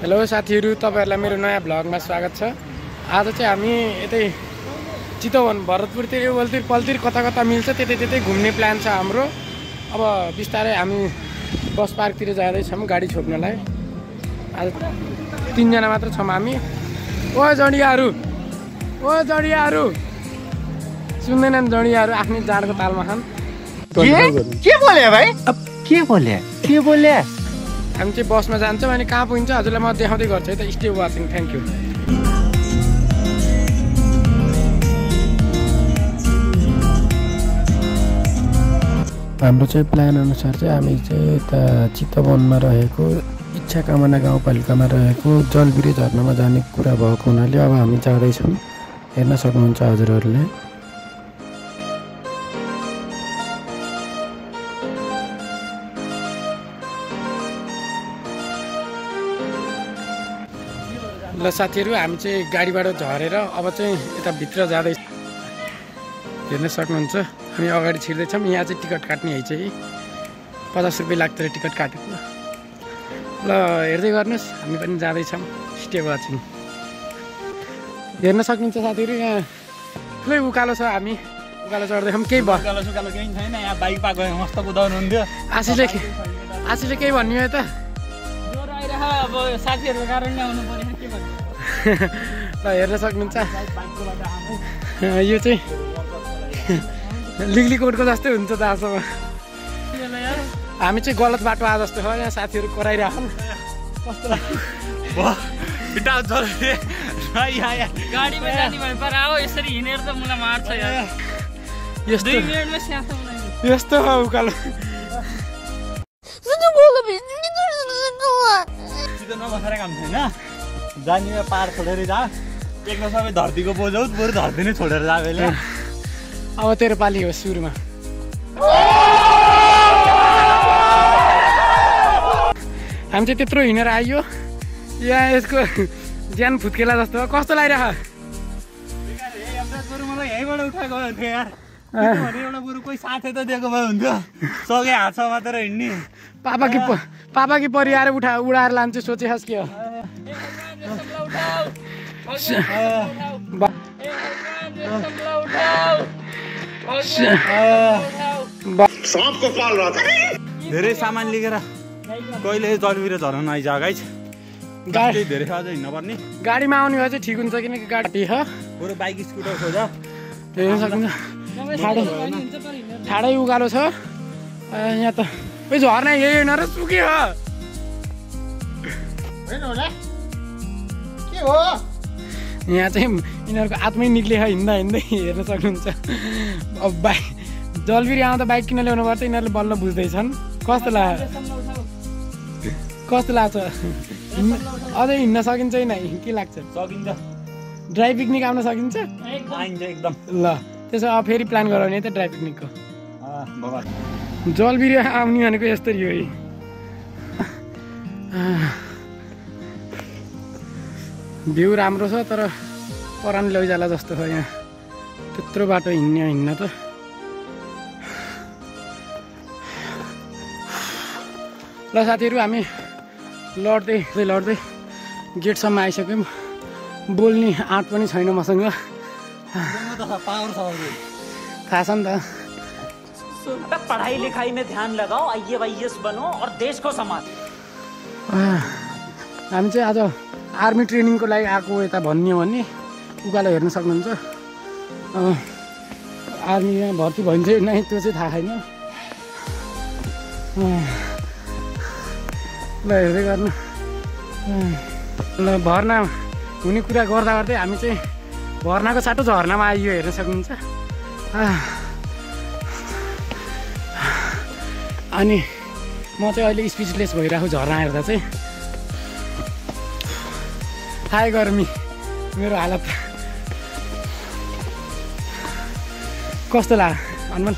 Hello साथीहरु, तपाईहरुलाई मेरो नयाँ भ्लगमा स्वागत छ। आज चाहिँ हामी यतै चितवन भरतपुरतिर वलतिर पलतिर कता कता मिल्छ त्यतै घुम्ने प्लान छ हाम्रो। अब बिस्तारै हामी बस पार्कतिर जाँदै छौं गाडी छोड्नलाई। आज 3 जना मात्र छौं हामी। ओ जडियाहरु सुन्दैनन् जडियाहरु आफ्नै जाडको तालमा खान। के बोले भाइ? अब के बोले? हामी चाहिँ बसमा जान्छौँ अनि कहाँ पुगिन्छ हजुरलाई म देखाउँदै गर्छु है त। Stay watching, thank you. हाम्रो चाहिँ प्लान अनुसार चाहिँ हामी चाहिँ यता चितवनमा रहेको इच्छा कामना गाउँपालिकामा रहेको जलबिरे झरनामा जाने कुरा भएको हुनाले अब हामी जाँदैछौँ। हेर्न सक्नुहुन्छ हजुरहरूले। ल साथीहरु, हामी चाहिँ गाडीबाट झरेर अब चाहिँ यता भित्र जाँदै हेर्न सक्नुहुन्छ। हामी अगाडि छिर्दैछौँ। यहाँ चाहिँ टिकट काट्ने है चाहिँ 50 रुपियाँ लाग्छ टिकट काटेको। ल हेर्दै गर्नुहोस्, हामी पनि जाँदैछौँ। Stay watching. हेर्न सक्नुहुन्छ साथीहरु, यहाँ ठुलै उकालो छ। हामी उकालो चढ्दैछौँ। केही उकालो केही छैन। यहाँ बाइक पाएको मस्त कुदाउनु हुन्थ्यो। आशीले केही भन्नु है त? जोर आइरह, अब साथीहरुको कारणले आउनु पर्यो। के भन्नु? ल हेर्न सक्नुहुन्छ, यो चाहिँ लिगलीकोटको जस्तै हुन्छ त आजसम्म। हामी चाहिँ गलत बाटो आए जस्तो हो। यहाँ साथीहरु कराइराखन्। कस्तो गाडीमा जाने भने पर आओ यसरी हिँडेर त मलाई मार्छ यार। यस्तो 2 मिनेटमा स्याहार्छ मलाई। यस्तो हो उकालो। सिधो नबसेर काम छैन। जाने पार छोडेर जा। एकमा सबै धरतीको बोझ हो, बरु धरती नै छोडेर जा बेला। अब तेरो पाली हो सुरुमा। हामी चाहिँ त्यत्रो हिँडेर आइयो। यहाँ यसको ज्यान फुत्केला जस्तो हो। कस्तो लागिरह? मलाई यहीँबाट उठाएको भए हुन्थ्यो यार। एउटा बरु कोही साथै त दिएको भए हुन्थ्यो। सके हात समातेर हिँड्ने। पापा कि परिवार उडाएर लान्छु सोचे हस् के हो? सांपको पाल रहा था। धेरै सामान लिएर कहिले जलबिरे झर्न आइजा गाइस। गाडी धेरै अझ हिँड्न पर्ने। गाडीमा आउने भए चाहिँ ठिक हुन्छ किनकि गाडी हो। बरु बाइक स्कुटर खोज। हेर्न सक्नुहुन्छ ठाडै उकालो छ। यहाँ त ओइ झर्ना यही होइन र सुक्यो के हो? यहाँ चाहिँ यिनीहरूको आत्मै निक्ले हिँड्दा हेर्न सक्नुहुन्छ। अब बाइक जलबिरी आउँदा बाइक किन ल्याउनु पर्छ यिनीहरूले बल्ल बुझ्दैछन्। कस्तो लाग्छ? अझै हिँड्न सकिन्छ कि नै? के लाग्छ? सकिन्छ। ड्राई पिकनिक आउन सकिन्छ? आइन्छ एकदम। ल त्यसो अब फेरि प्लान गराउने त ड्राई पिकनिकको। जलबिरी आउने भनेको यस्तरी हो। भ्यू राम्रो छ तर परान लैजाला जस्तो छ। यहाँ त्यत्रो बाटो हिँड्न त। ल साथीहरु, हामी लड्दै गेटसम्म आइसक्यौँ। बोल्ने आँट पनि छैन मसँग। थाहा छ नि त। पढ़ाई लिखाई में ध्यान लगाओ, IAS बनो और देश को संभालो। हामी चाहिँ आज आर्मी ट्रेनिङको लागि आएको यता भन्ने उकालो हेर्न सक्नुहुन्छ। आर्मीमा भर्ती भइन्छ नै त्यो चाहिँ थाहा छैन। ल हेर्दै गर्नु। ल भर्ना हुने कुरा गर्दा हामी चाहिँ भर्नाको साटो झर्नामा आइयो। हेर्न सक्नुहुन्छ। अनि म चाहिँ अहिले स्पिचलेस भइरहेको झर्ना हेर्दा चाहिँ। हाय गर्मी मेरो हालत कस्तो लाग्यो हनुमान?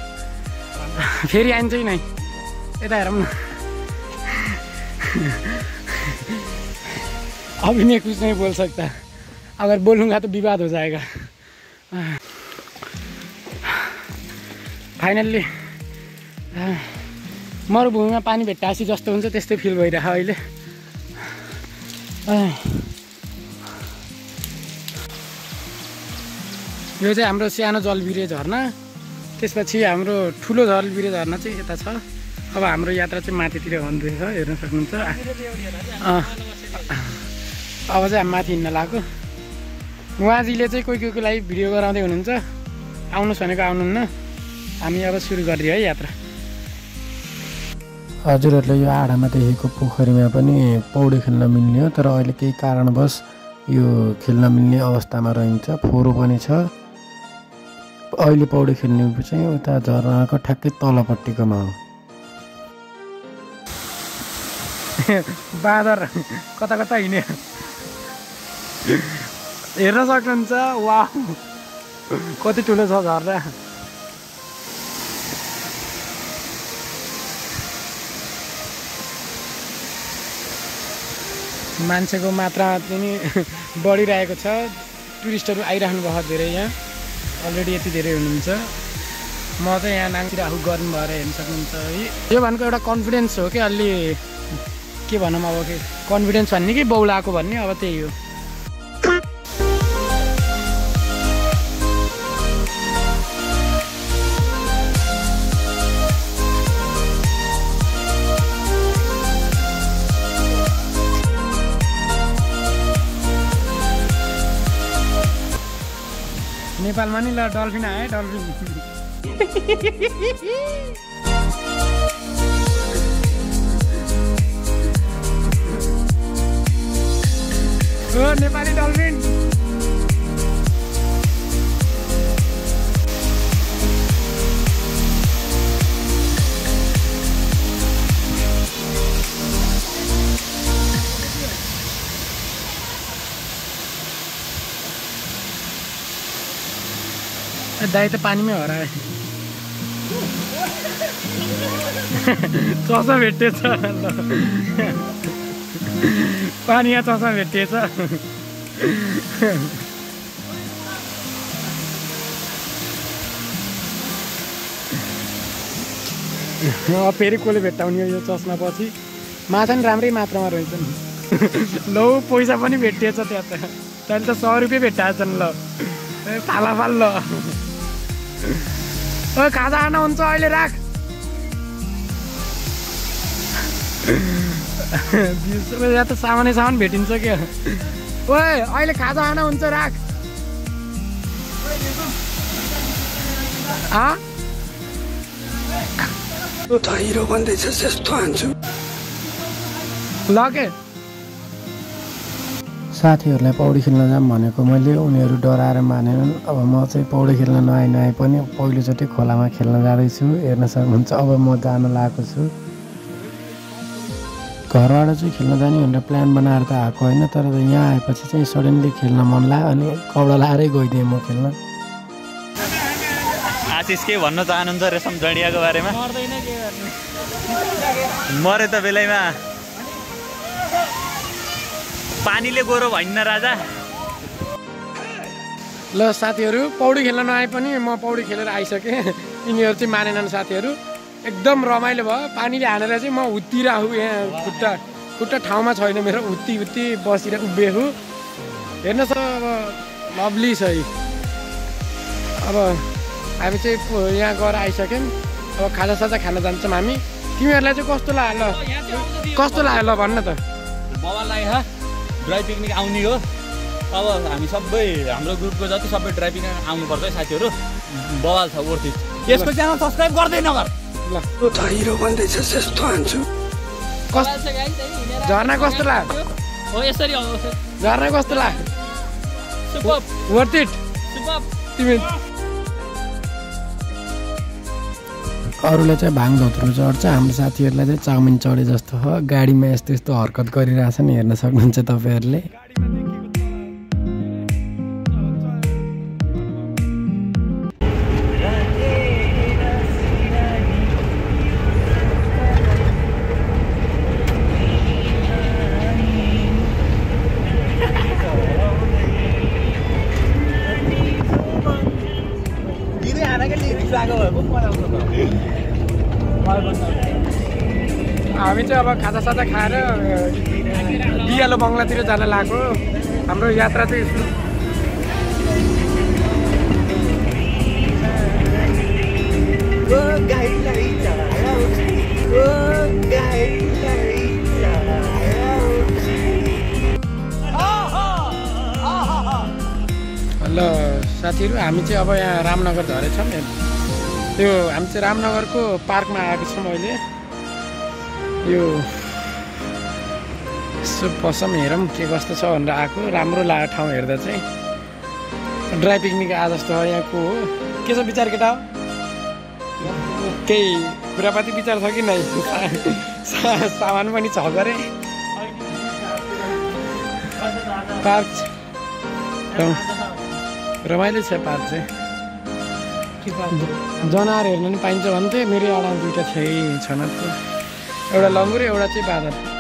फेरि आइन्छ कि नै? यता हेरौँ न। अभी मैं कुछ नहीं बोल सकता, अगर बोलूँगा तो विवाद हो जाएगा। फाइनल्ली मरुभूमिमा पानी भेट्टासी जस्तो हुन्छ त्यस्तै फिल भइरहेको अहिले। यो चाहिँ हाम्रो सानो जलबिरे झरना, त्यसपछि हाम्रो ठुलो जलबिरे झरना चाहिँ यता छ। अब हाम्रो यात्रा चाहिँ माथितिर हुँदैछ, हेर्न सक्नुहुन्छ। अब चाहिँ हामी माथि हिँड्न लागेको। उहाँजीले चाहिँ कोही कोहीको लागि भिडियो गराउँदै हुनुहुन्छ, आउनुहोस् भनेको आउनुहुन्न। हामी अब सुरु गरिदियो है यात्रा। हजुरहरूले यो आडामा देखेको पोखरीमा पनि पौडी खेल्न मिल्ने हो, तर अहिले केही कारणवश यो खेल्न मिल्ने अवस्थामा रहन्छ, फोहोरो पनि छ। अहिले पौडी खेल्ने चाहिँ उता झरनाको ठ्याक्कै तलपट्टिकोमा हो। बाँदर कता कता हिँड्यो हेर्न सक्नुहुन्छ। वाह कति ठुलो छ झरना। मान्छेको मात्रा पनि बढिरहेको छ, टुरिस्टहरू आइरहनु भएको धेरै। यहाँ अलरेडी यति धेरै हुनुहुन्छ। म चाहिँ यहाँ नाङ्तिर आफू गर्नु भएर हेर्न सक्नुहुन्छ है। यो भनेको एउटा कन्फिडेन्स हो कि अलि के भनौँ अब, के कन्फिडेन्स भन्ने कि बौलाएको भन्ने, अब त्यही हो। नेपालमा नि ल डल्फिन आयो, डल्फिन। ओ नेपाली डल्फिन। दाइ त पानीमै हराए। चसा भेटिएछ, पानीमा चसा भेटिएछ। फेरि कसले भेट्टाउने यो चस्मा पछि। माछा नि राम्रै मात्रामा रहेछन्। लौ पैसा पनि भेटिएछ त्यहाँ त। तैँले त 100 रुपियाँ भेट्टाएछन्। ल फालाफाल ल। ओ खाजा खाना हुन्छ अहिले, राख। यहाँ त सामानै सामान भेटिन्छ क्या। ओए अहिले खाजा खाना हुन्छ, राख। हिरो भन्दैछ यस्तो हान्छु ल के। साथीहरूलाई पौडी खेल्न जाऊँ भनेको मैले, उनीहरू डराएर मानेनन्। अब म चाहिँ पौडी खेल्न नआए पनि पहिलोचोटि खोलामा खेल्न जाँदैछु, हेर्न सक्नुहुन्छ। अब म जान लागेको छु। घरबाट चाहिँ खेल्न जाने भनेर प्लान बनाएर त आएको होइन, तर यहाँ आएपछि चाहिँ सडनली खेल्न मन लाग्यो अनि कपडा लाएरै गइदिएँ म खेल्न। आशिष के भन्न चाहनुहुन्छ रेशम जडियाको बारेमा? मर्दैन के गर्ने, मरे त बेलैमा पानीले गोरो भइन्न राजा। ल साथीहरू, पौडी खेल्न नआए पनि म पौडी खेलेर आइसकेँ। यिनीहरू चाहिँ मानेनन् साथीहरू। एकदम रमाइलो भयो। पानीले हानेर चाहिँ म उत्तिरहेको, यहाँ खुट्टा ठाउँमा छैन मेरो, उत्ति बसेर उभिएको। हेर्नुहोस् अब लभली छ है। अब हामी चाहिँ यहाँ गएर आइसक्यौँ। अब खाजासाजा खान जान्छौँ हामी। तिमीहरूलाई चाहिँ कस्तो लाग्यो? ल कस्तो लाग्यो ल भन्न त। बवाल लाग्यो, ड्राई पिकनिक आउने हो। अब हामी सबै हाम्रो ग्रुपको जति सबै ड्राई पिकनिक आउनुपर्छ है साथीहरू। बवाल छ, वर्थ इट। यसको च्यानल सब्सक्राइब गर्दै नगर। ल हिरो भन्दैछ यस्तो हान्छु। झर्ना कस्तो लाग्यो? हो यसरी हो। झर्ना कस्तो लाग्यो? Super worth it. सुपर। तिमी अरूले चाहिँ भाङ धोत्रो चढ्छ, हाम्रो साथीहरूलाई चाहिँ चाउमिन चढे जस्तो हो। गाडीमा यस्तो यस्तो हरकत गरिरहेछन्, हेर्न सक्नुहुन्छ तपाईँहरूले। हामी चाहिँ अब खाजासाजा खाएर दियालो बङ्गलातिर जान लागेको हाम्रो यात्रा चाहिँ ल साथीहरू हामी चाहिँ अब यहाँ रामनगर झरेछौँ त्यो हामी चाहिँ रामनगरको पार्कमा आएको छौँ अहिले यो यसो पसम हेरौँ के कस्तो छ भनेर आएको राम्रो लाग्यो ठाउँ हेर्दा चाहिँ ड्राई पिकनिक आए जस्तो हो यहाँको हो के छ विचार केटा हो केही कुरापाती विचार छ कि नै सामान पनि छ गरे पार्क रमाइलो छ पार्क चाहिँ जनावर हेर्न पनि पाइन्छ भन्थे मेरो एउटा दुइटा छन् एउटा लङ्गुर एउटा चाहिँ बादल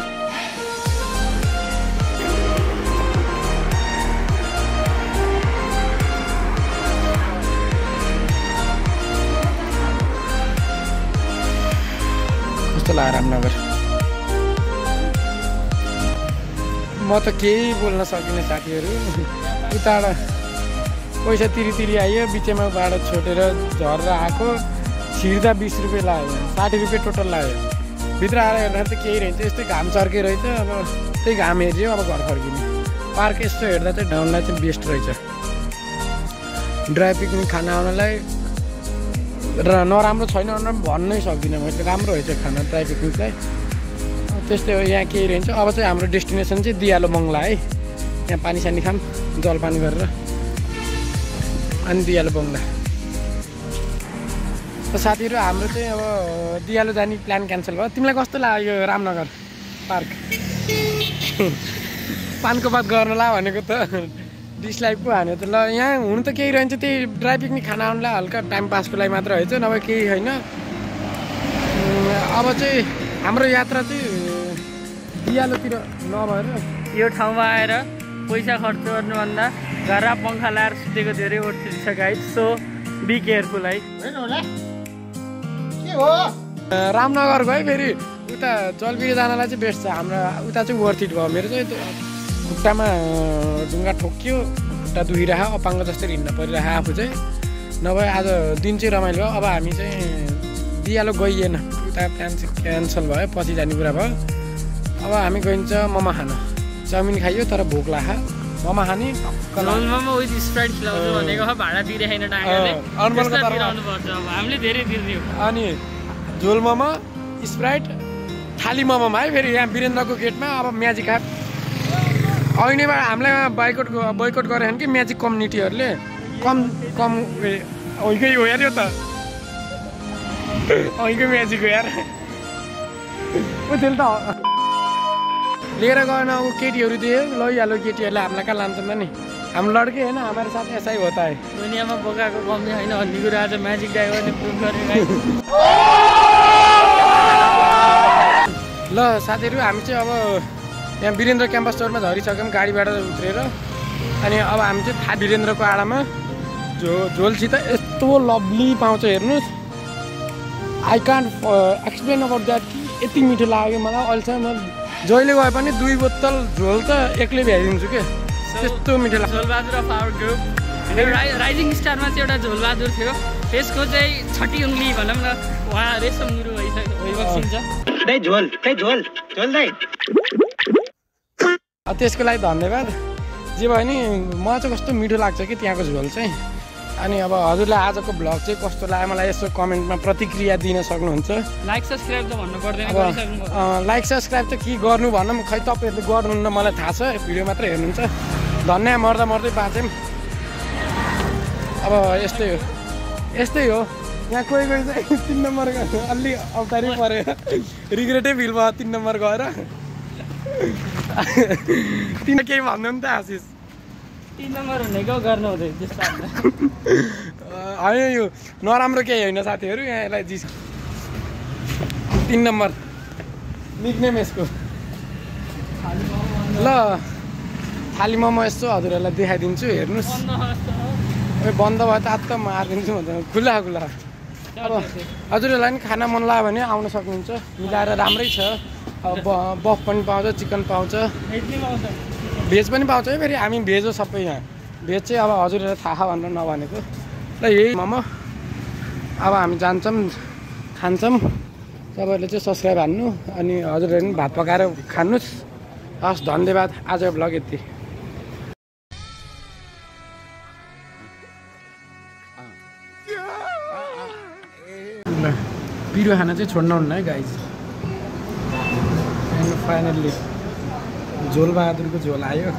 कस्तो लाग्यो रामनगर म त केही बोल्न सकिनँ साथीहरू उताबाट पैसा तिरी आयो बिचमा बाटो छोडेर झरेर आएको छिर्दा 20 रुपियाँ लाग्यो 60 रुपियाँ टोटल लाग्यो भित्र आएर हेर्दाखेरि त केही रहेछ यस्तै घाम चर्के रहेछ अब त्यही घाम हेऱ्यो अब घर फर्किने पार्क यस्तो हेर्दा चाहिँ ढाउनलाई चाहिँ बेस्ट रहेछ ड्राई पिकनिक खाना आउनलाई र नराम्रो छैन भन्नै सक्दिनँ मैले राम्रो रहेछ खाना ड्राई पिकनिकलाई त्यस्तै हो यहाँ केही रहन्छ अब चाहिँ हाम्रो डेस्टिनेसन चाहिँ दियालो बङ्गला है यहाँ पानी सानी खाम जलपान गरेर अनि दियालो बङ्गला साथीहरू हाम्रो चाहिँ अब दियालो जाने प्लान क्यान्सल भयो तिमीलाई कस्तो लाग्यो यो रामनगर पार्क पानको बात गर्न ला भनेको त डिसलाइक पो हान्यो त ल यहाँ हुनु त केही रहन्छ त्यही ड्राई पिकनिक खाना आउनुलाई हल्का टाइम पासको लागि मात्र रहेछ नभए केही होइन अब चाहिँ हाम्रो यात्रा चाहिँ दियालोतिर नभएर यो ठाउँमा आएर पैसा खर्च गर्नुभन्दा घरमा पङ्खा लाएर सुतेको धेरै ओर्थिन्छ गाइस सो बी केयरफुल है रामनगर गयो फेरि उता जलबिरी जानलाई चाहिँ बेस्ट छ हाम्रो उता चाहिँ वर्थ इट भयो मेरो चाहिँ खुट्टामा ढुङ्गा ठोक्यो खुट्टा दुखिरह अपाङ्ग जस्तै हिँड्न परिरह आफू चाहिँ नभए आज दिन चाहिँ रमाइलो भयो अब हामी चाहिँ दियालो गइएन उता प्लान चाहिँ क्यान्सल भयो पछि जाने कुरा भयो अब हामी गइन्छ मोमो खान चाउमिन खाइयो तर भोक लाग्यो मोमो खाने मोमो विथ स्प्राइट खिलाउँछु भनेको भाडा दिइरहेन टाङ्गाले हामीले धेरै तिर्दियो अनि झोल मोमो स्प्राइट थाली मोमोमा है फेरि यहाँ वीरेन्द्रको गेटमा अब म्याजिक खाप ऐनेबाट हामीलाई बोइकट गरे कि म्याजिक कम्युनिटीहरूले कम ओइकै हो यार यो त ओइकै म्याजिक हो यार त्यसले त लिएर गएन अब केटीहरू दियो लैहाल्यो केटीहरूलाई हामीलाई कहाँ लान्छ त नि हाम्रो लड्के होइन हाम्रो साथ यसै होता है दुनियाँमा बोकाको कमी होइन भन्ने कुरा आज म्याजिक ड्राइभरले प्रुभ गरेको ल साथीहरू हामी चाहिँ अब यहाँ वीरेन्द्र क्याम्पस स्टोरमा झरिसक्यौँ गाडीबाट उत्रेर अनि अब हामी चाहिँ थाहा वीरेन्द्रको आडामा झोलसित यस्तो लभली पाउँछ हेर्नुहोस् I can't explain about that कि यति मिठो लाग्यो मलाई अहिलेसम्म जहिले गए पनि 2 बोतल झोल त एक्लै भ्याइदिन्छु क्या त्यस्तो मिठो लाग्छ झोलबहादुर अफ आवर ग्रुप राइजिङ स्टारमा चाहिँ एउटा झोलबहादुर थियो त्यसको चाहिँ 6 उङ्ली भनौँ न उहाँ रेशम गुरु भइबक्सिन्छ त्यसको लागि धन्यवाद जे भयो नि मलाई चाहिँ कस्तो मिठो लाग्छ कि त्यहाँको झोल चाहिँ अनि अब हजुरलाई आजको भ्लग चाहिँ कस्तो लाग्यो मलाई यसो कमेन्टमा प्रतिक्रिया दिन सक्नुहुन्छ लाइक सब्सक्राइब त भन्नु पर्दैन लाइक सब्सक्राइब त के गर्नु भनौँ खै तपाईँहरूले गर्नुहुन्न मलाई थाहा छ भिडियो मात्र हेर्नुहुन्छ धन्यवाद मर्दै बाँच्यौँ अब यस्तै हो यहाँ कोही चाहिँ 3 नम्बर अलि अवतारी पऱ्यो रिग्रेटै फिल भयो 3 नम्बर गएर तिन केही भन्नु नि त आशिष 3 नम्बर भनेको गर्नु हुँदैन त्यस्तो होइन यो नराम्रो केही होइन साथीहरू यहाँ यसलाई 3 नम्बर निक्नेम यसको ल थाली मोमो यस्तो हजुरहरूलाई देखाइदिन्छु हेर्नुहोस् बन्द भयो त आत्ता मारिदिन्छु भन्छ खुल्ला अब हजुरहरूलाई पनि खाना मन लाग्यो भने आउन सक्नुहुन्छ मिलाएर राम्रै छ बफ पनि पाउँछ, चिकन पाउँछ, भेज पनि पाउँछ है। फेरि हामी भेज हो सबै यहाँ। भेज चाहिँ अब हजुरहरूलाई थाहा भनेर नभनेको। ल यही मोमो अब हामी जान्छौँ खान्छौँ। तपाईँहरूले चाहिँ सब्सक्राइब हान्नु अनि हजुरहरूले पनि भात पकाएर खानुहोस्। हस् धन्यवाद। आजको भ्लग यति। ल पिरो खाना चाहिँ छोड्नुहुन्न है गाइज। एन्ड फाइनल्ली झोल बहादुरको झोल आयो।